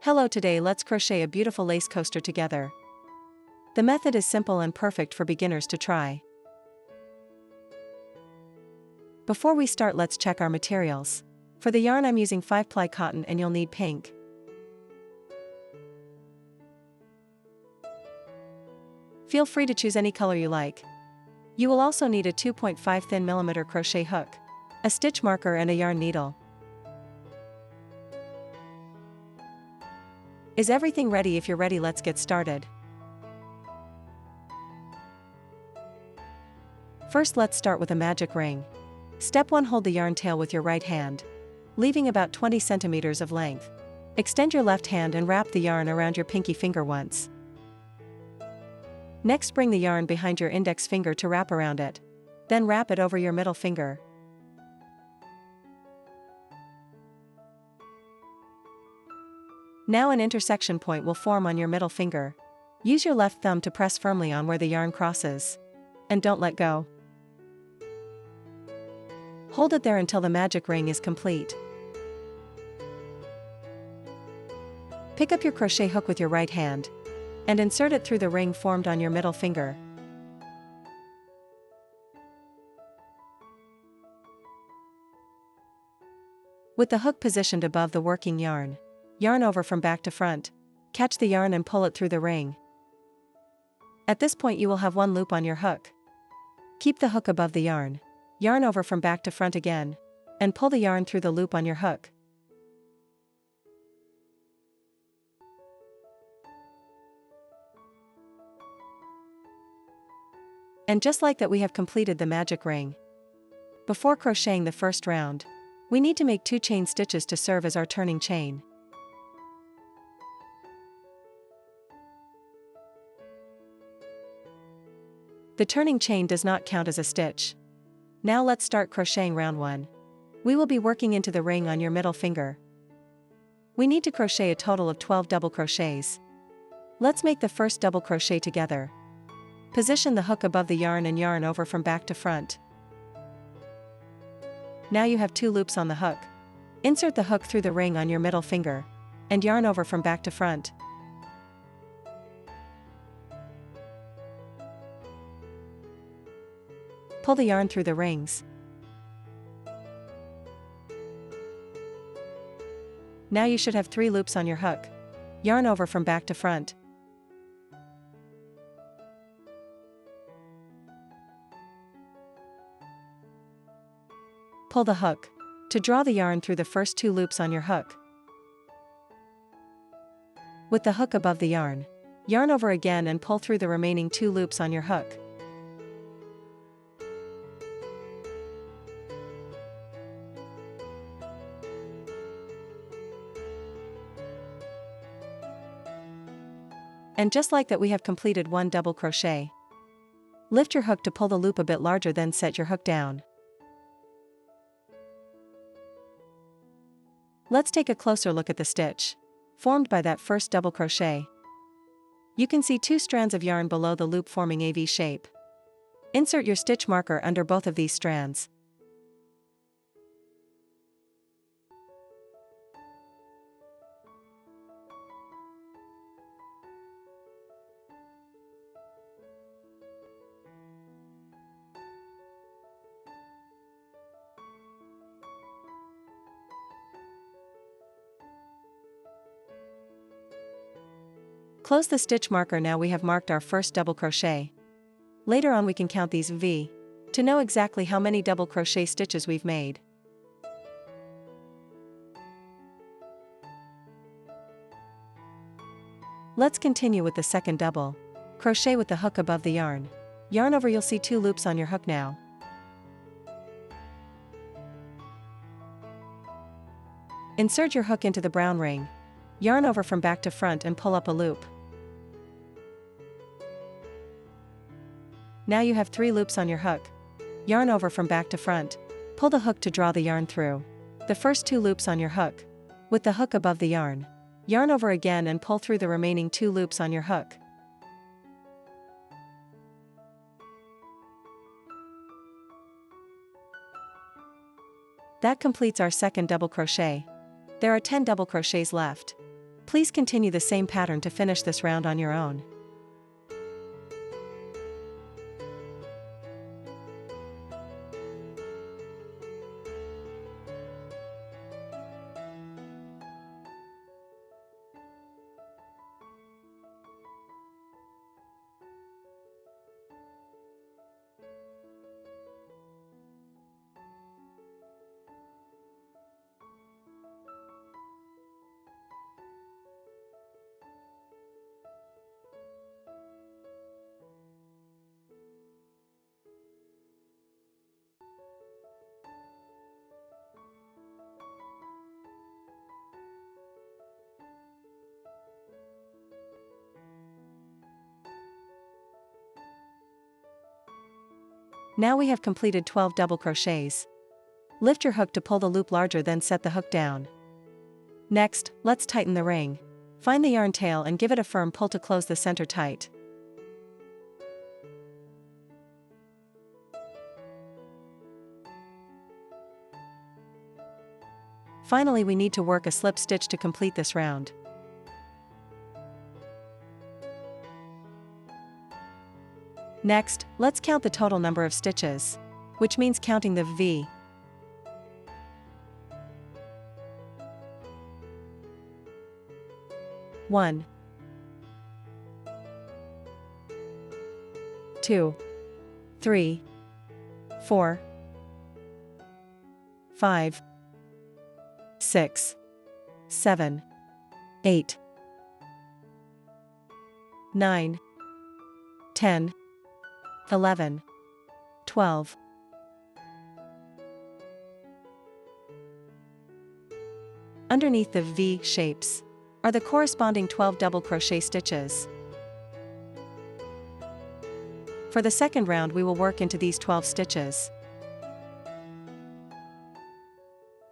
Hello, today let's crochet a beautiful lace coaster together. The method is simple and perfect for beginners to try. Before we start, let's check our materials. For the yarn I'm using 5-ply cotton and you'll need pink. Feel free to choose any color you like. You will also need a 2.5 thin mm crochet hook, a stitch marker and a yarn needle. Is everything ready? If you're ready, let's get started. First, let's start with a magic ring. Step 1. Hold the yarn tail with your right hand, leaving about 20 centimeters of length. Extend your left hand and wrap the yarn around your pinky finger once. Next, bring the yarn behind your index finger to wrap around it. Then wrap it over your middle finger. Now an intersection point will form on your middle finger. Use your left thumb to press firmly on where the yarn crosses. And don't let go. Hold it there until the magic ring is complete. Pick up your crochet hook with your right hand and insert it through the ring formed on your middle finger. With the hook positioned above the working yarn, yarn over from back to front. Catch the yarn and pull it through the ring. At this point you will have one loop on your hook. Keep the hook above the yarn. Yarn over from back to front again, and pull the yarn through the loop on your hook. And just like that, we have completed the magic ring. Before crocheting the first round, we need to make 2 chain stitches to serve as our turning chain. The turning chain does not count as a stitch. Now let's start crocheting round 1. We will be working into the ring on your middle finger. We need to crochet a total of 12 double crochets. Let's make the first double crochet together. Position the hook above the yarn and yarn over from back to front. Now you have 2 loops on the hook. Insert the hook through the ring on your middle finger, and yarn over from back to front. Pull the yarn through the rings. Now you should have 3 loops on your hook. Yarn over from back to front. Pull the hook to draw the yarn through the first 2 loops on your hook. With the hook above the yarn, yarn over again and pull through the remaining 2 loops on your hook. And just like that, we have completed 1 double crochet. Lift your hook to pull the loop a bit larger, then set your hook down. Let's take a closer look at the stitch formed by that first double crochet. You can see 2 strands of yarn below the loop forming a V shape. Insert your stitch marker under both of these strands. Close the stitch marker. Now we have marked our first double crochet. Later on we can count these V to know exactly how many double crochet stitches we've made. Let's continue with the second double crochet with the hook above the yarn. Yarn over, you'll see 2 loops on your hook now. Insert your hook into the brown ring. Yarn over from back to front and pull up a loop. Now you have 3 loops on your hook. Yarn over from back to front. Pull the hook to draw the yarn through the first 2 loops on your hook. With the hook above the yarn, yarn over again and pull through the remaining 2 loops on your hook. That completes our second double crochet. There are 10 double crochets left. Please continue the same pattern to finish this round on your own. Now we have completed 12 double crochets. Lift your hook to pull the loop larger, then set the hook down. Next, let's tighten the ring. Find the yarn tail and give it a firm pull to close the center tight. Finally, we need to work a slip stitch to complete this round. Next, let's count the total number of stitches, which means counting the V. One, 2, 3, 4, 5, 6, 7, 8, 9, 10, 11, 12. Underneath the V shapes are the corresponding 12 double crochet stitches. For the second round, we will work into these 12 stitches.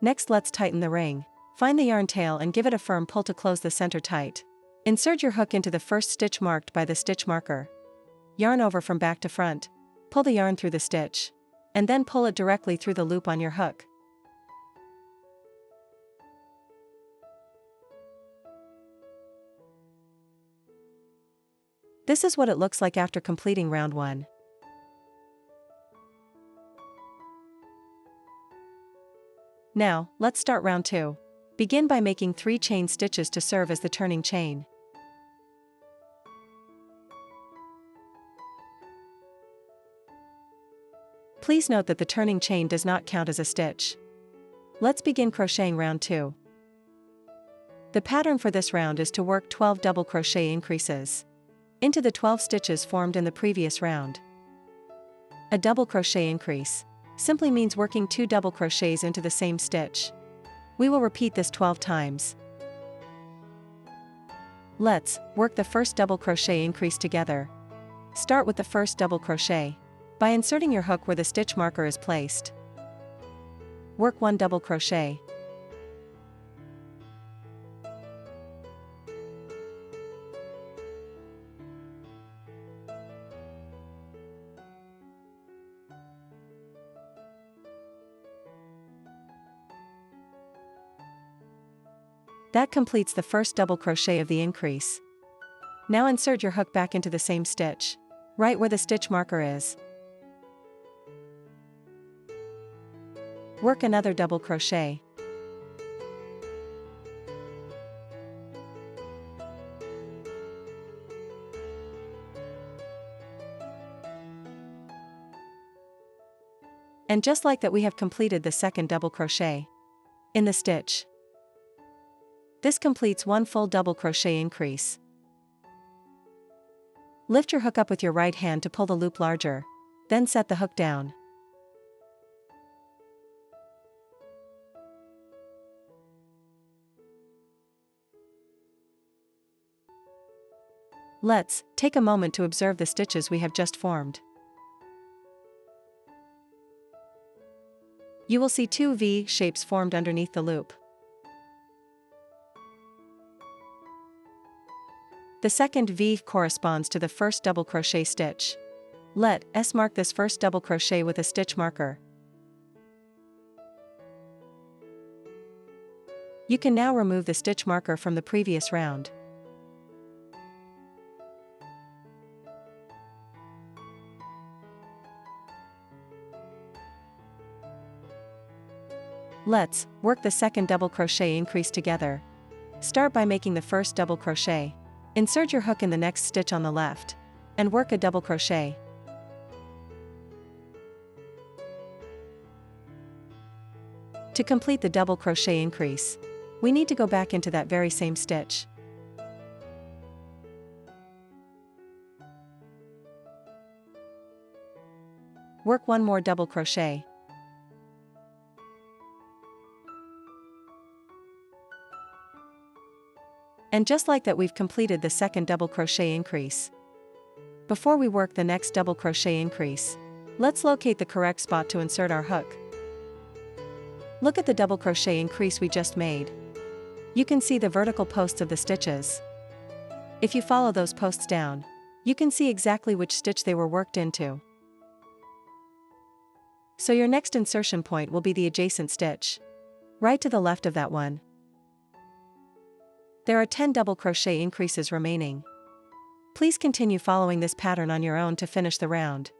Next, let's tighten the ring. Find the yarn tail and give it a firm pull to close the center tight. Insert your hook into the first stitch marked by the stitch marker. Yarn over from back to front. Pull the yarn through the stitch, and then pull it directly through the loop on your hook. This is what it looks like after completing round 1. Now, let's start round 2. Begin by making 3 chain stitches to serve as the turning chain. Please note that the turning chain does not count as a stitch. Let's begin crocheting round 2. The pattern for this round is to work 12 double crochet increases into the 12 stitches formed in the previous round. A double crochet increase simply means working 2 double crochets into the same stitch. We will repeat this 12 times. Let's work the first double crochet increase together. Start with the first double crochet by inserting your hook where the stitch marker is placed. Work 1 double crochet. That completes the first double crochet of the increase. Now insert your hook back into the same stitch, right where the stitch marker is. Work another double crochet. And just like that, we have completed the second double crochet in the stitch. This completes 1 full double crochet increase. Lift your hook up with your right hand to pull the loop larger, then set the hook down. Let's take a moment to observe the stitches we have just formed. You will see 2 V shapes formed underneath the loop. The second V corresponds to the first double crochet stitch. Let's mark this first double crochet with a stitch marker. You can now remove the stitch marker from the previous round. Let's work the second double crochet increase together. Start by making the first double crochet. Insert your hook in the next stitch on the left, and work a double crochet. To complete the double crochet increase, we need to go back into that very same stitch. Work one more double crochet. And just like that, we've completed the second double crochet increase. Before we work the next double crochet increase, let's locate the correct spot to insert our hook. Look at the double crochet increase we just made. You can see the vertical posts of the stitches. If you follow those posts down, you can see exactly which stitch they were worked into. So your next insertion point will be the adjacent stitch, right to the left of that one. There are 10 double crochet increases remaining. Please continue following this pattern on your own to finish the round.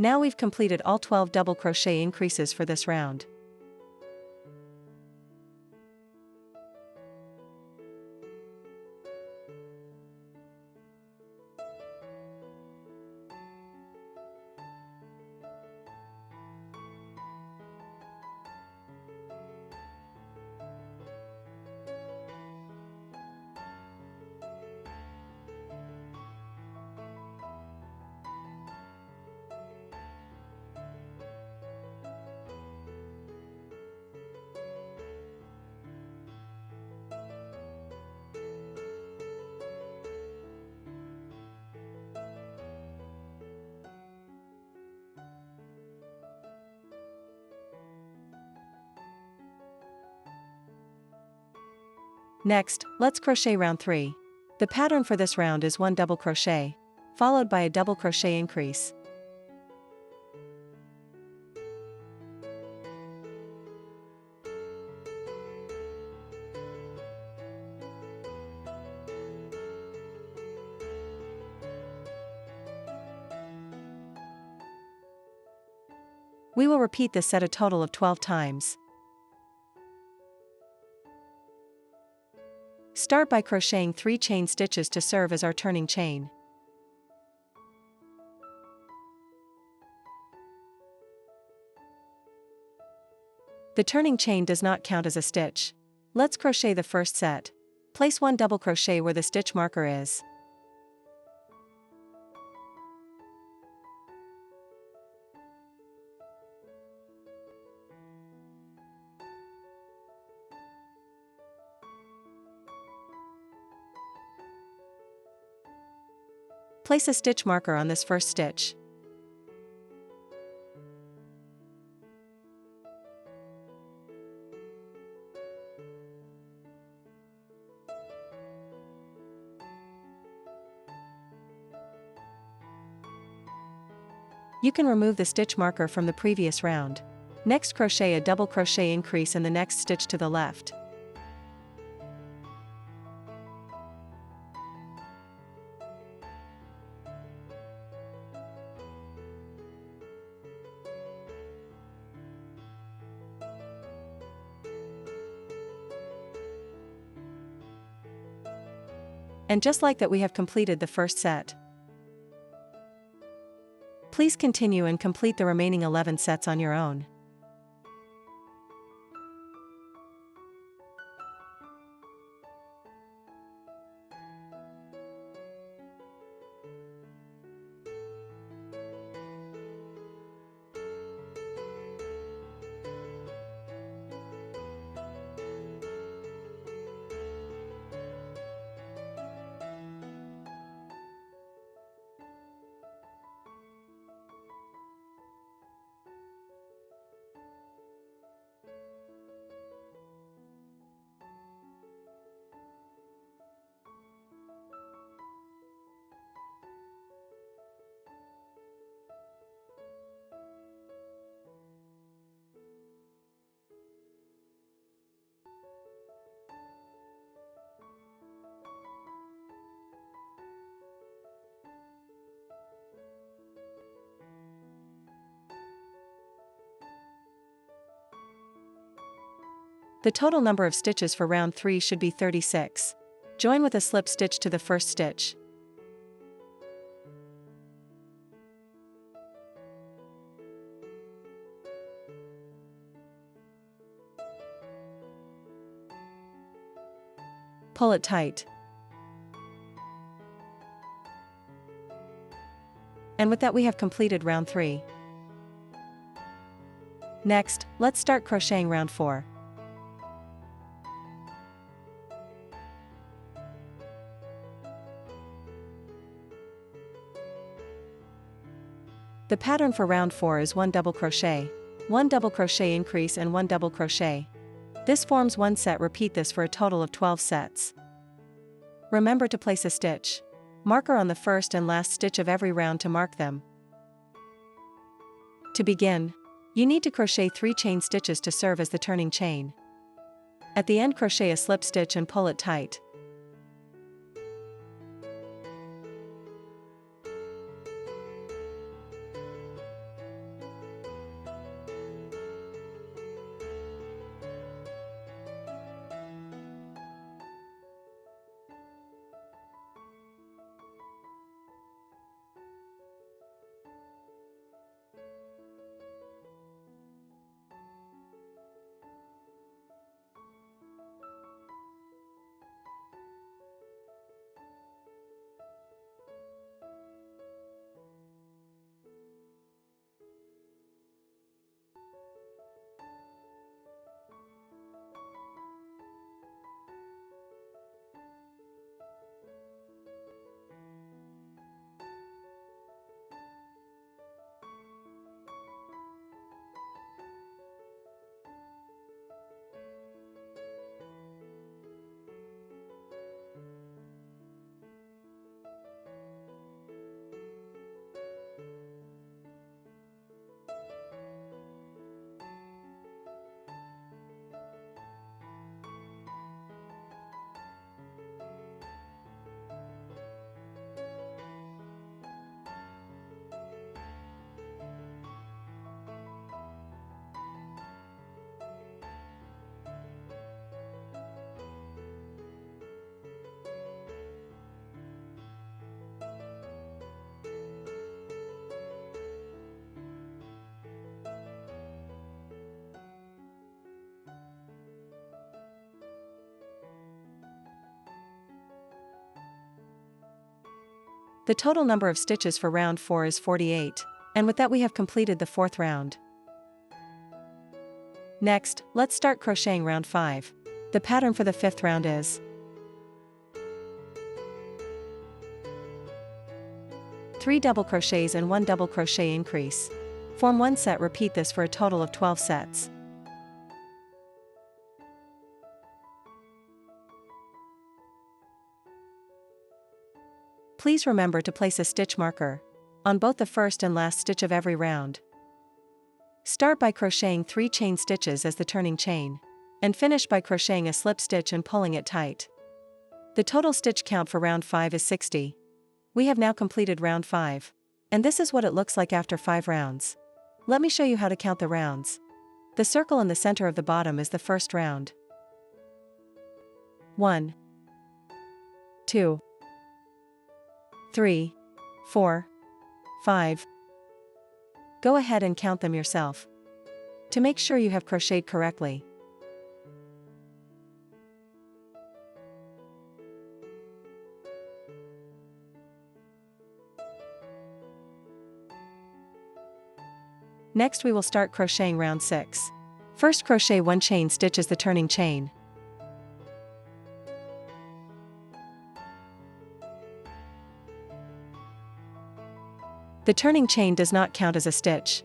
Now we've completed all 12 double crochet increases for this round. Next, let's crochet round 3. The pattern for this round is 1 double crochet, followed by a double crochet increase. We will repeat this set a total of 12 times. Start by crocheting 3 chain stitches to serve as our turning chain. The turning chain does not count as a stitch. Let's crochet the first set. Place 1 double crochet where the stitch marker is. Place a stitch marker on this first stitch. You can remove the stitch marker from the previous round. Next, crochet a double crochet increase in the next stitch to the left. And just like that, we have completed the first set. Please continue and complete the remaining 11 sets on your own. The total number of stitches for round 3 should be 36. Join with a slip stitch to the first stitch. Pull it tight. And with that, we have completed round 3. Next, let's start crocheting round 4. The pattern for round 4 is 1 double crochet, 1 double crochet increase and 1 double crochet. This forms 1 set. Repeat this for a total of 12 sets. Remember to place a stitch marker on the first and last stitch of every round to mark them. To begin, you need to crochet 3 chain stitches to serve as the turning chain. At the end, crochet a slip stitch and pull it tight. The total number of stitches for round 4 is 48, and with that we have completed the 4th round. Next, let's start crocheting round 5. The pattern for the 5th round is 3 double crochets and 1 double crochet increase. Form 1 set. Repeat this for a total of 12 sets. Please remember to place a stitch marker on both the first and last stitch of every round. Start by crocheting 3 chain stitches as the turning chain, and finish by crocheting a slip stitch and pulling it tight. The total stitch count for round 5 is 60. We have now completed round 5, and this is what it looks like after 5 rounds. Let me show you how to count the rounds. The circle in the center of the bottom is the first round. 1, 2, 3, 4, 5. Go ahead and count them yourself to make sure you have crocheted correctly. Next we will start crocheting round 6. First crochet 1 chain stitch as the turning chain. The turning chain does not count as a stitch.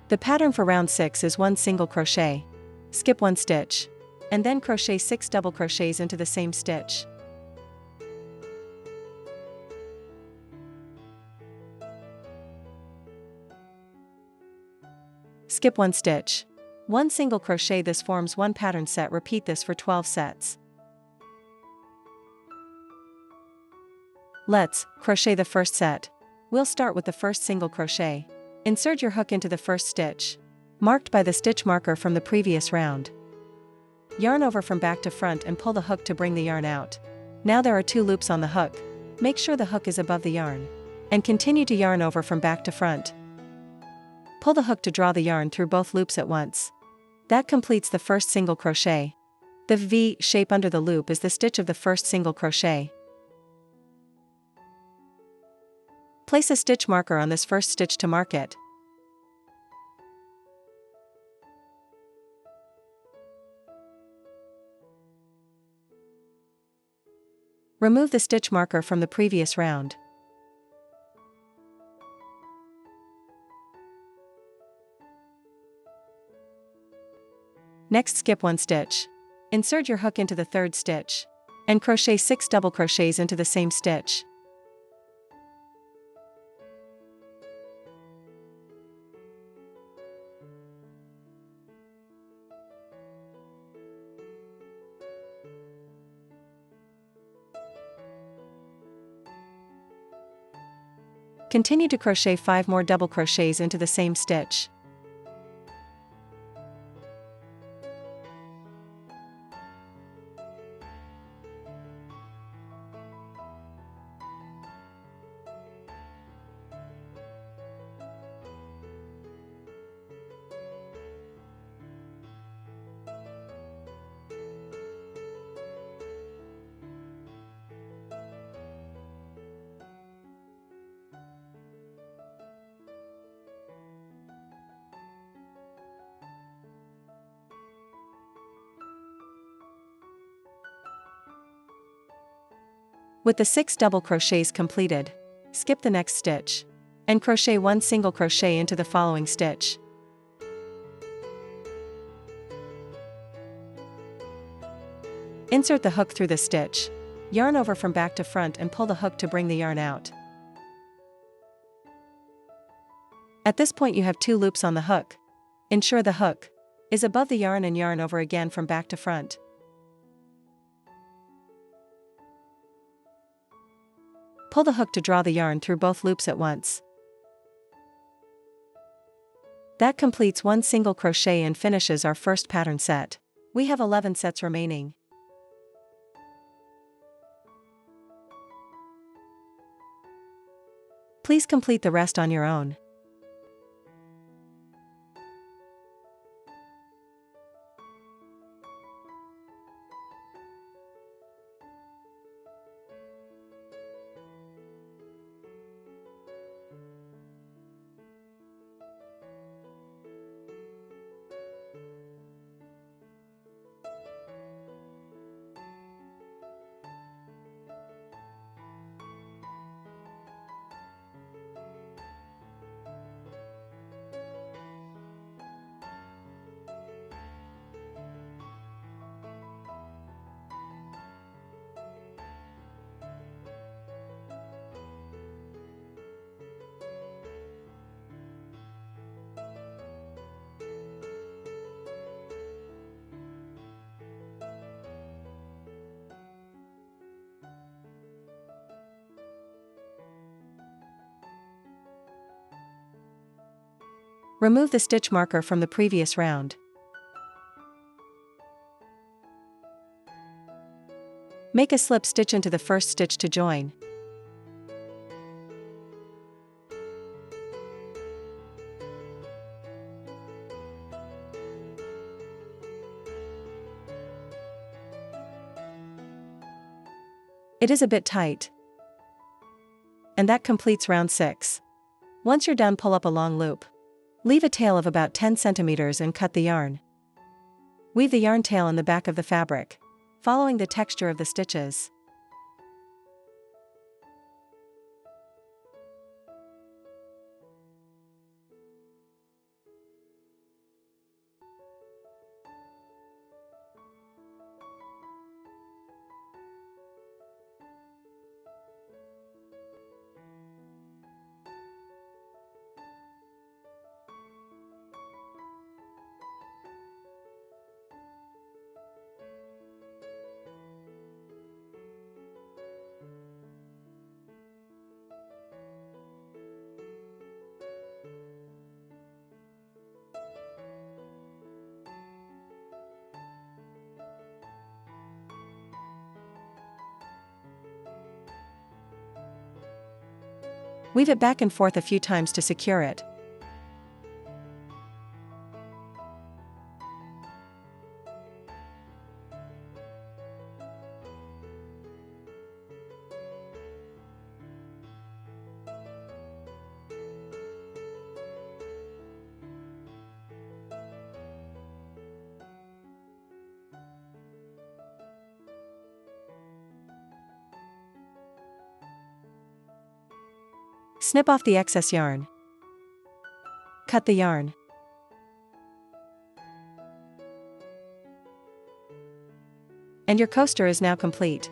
The pattern for round 6 is 1 single crochet, skip 1 stitch, and then crochet 6 double crochets into the same stitch. Skip 1 stitch. 1 single crochet. This forms 1 pattern set. Repeat this for 12 sets. Let's crochet the first set. We'll start with the first single crochet. Insert your hook into the first stitch, marked by the stitch marker from the previous round. Yarn over from back to front and pull the hook to bring the yarn out. Now there are 2 loops on the hook. Make sure the hook is above the yarn, and continue to yarn over from back to front. Pull the hook to draw the yarn through both loops at once. That completes the first single crochet. The V shape under the loop is the stitch of the first single crochet. Place a stitch marker on this first stitch to mark it. Remove the stitch marker from the previous round. Next skip 1 stitch. Insert your hook into the third stitch, and crochet 6 double crochets into the same stitch. Continue to crochet 5 more double crochets into the same stitch. With the 6 double crochets completed, skip the next stitch, and crochet 1 single crochet into the following stitch. Insert the hook through the stitch, yarn over from back to front and pull the hook to bring the yarn out. At this point you have 2 loops on the hook. Ensure the hook is above the yarn and yarn over again from back to front. Pull the hook to draw the yarn through both loops at once. That completes 1 single crochet and finishes our first pattern set. We have 11 sets remaining. Please complete the rest on your own. Remove the stitch marker from the previous round. Make a slip stitch into the first stitch to join. It is a bit tight. And that completes round 6. Once you're done, pull up a long loop. Leave a tail of about 10 centimeters and cut the yarn. Weave the yarn tail in the back of the fabric, following the texture of the stitches. Weave it back and forth a few times to secure it. Snip off the excess yarn. Cut the yarn. And your coaster is now complete.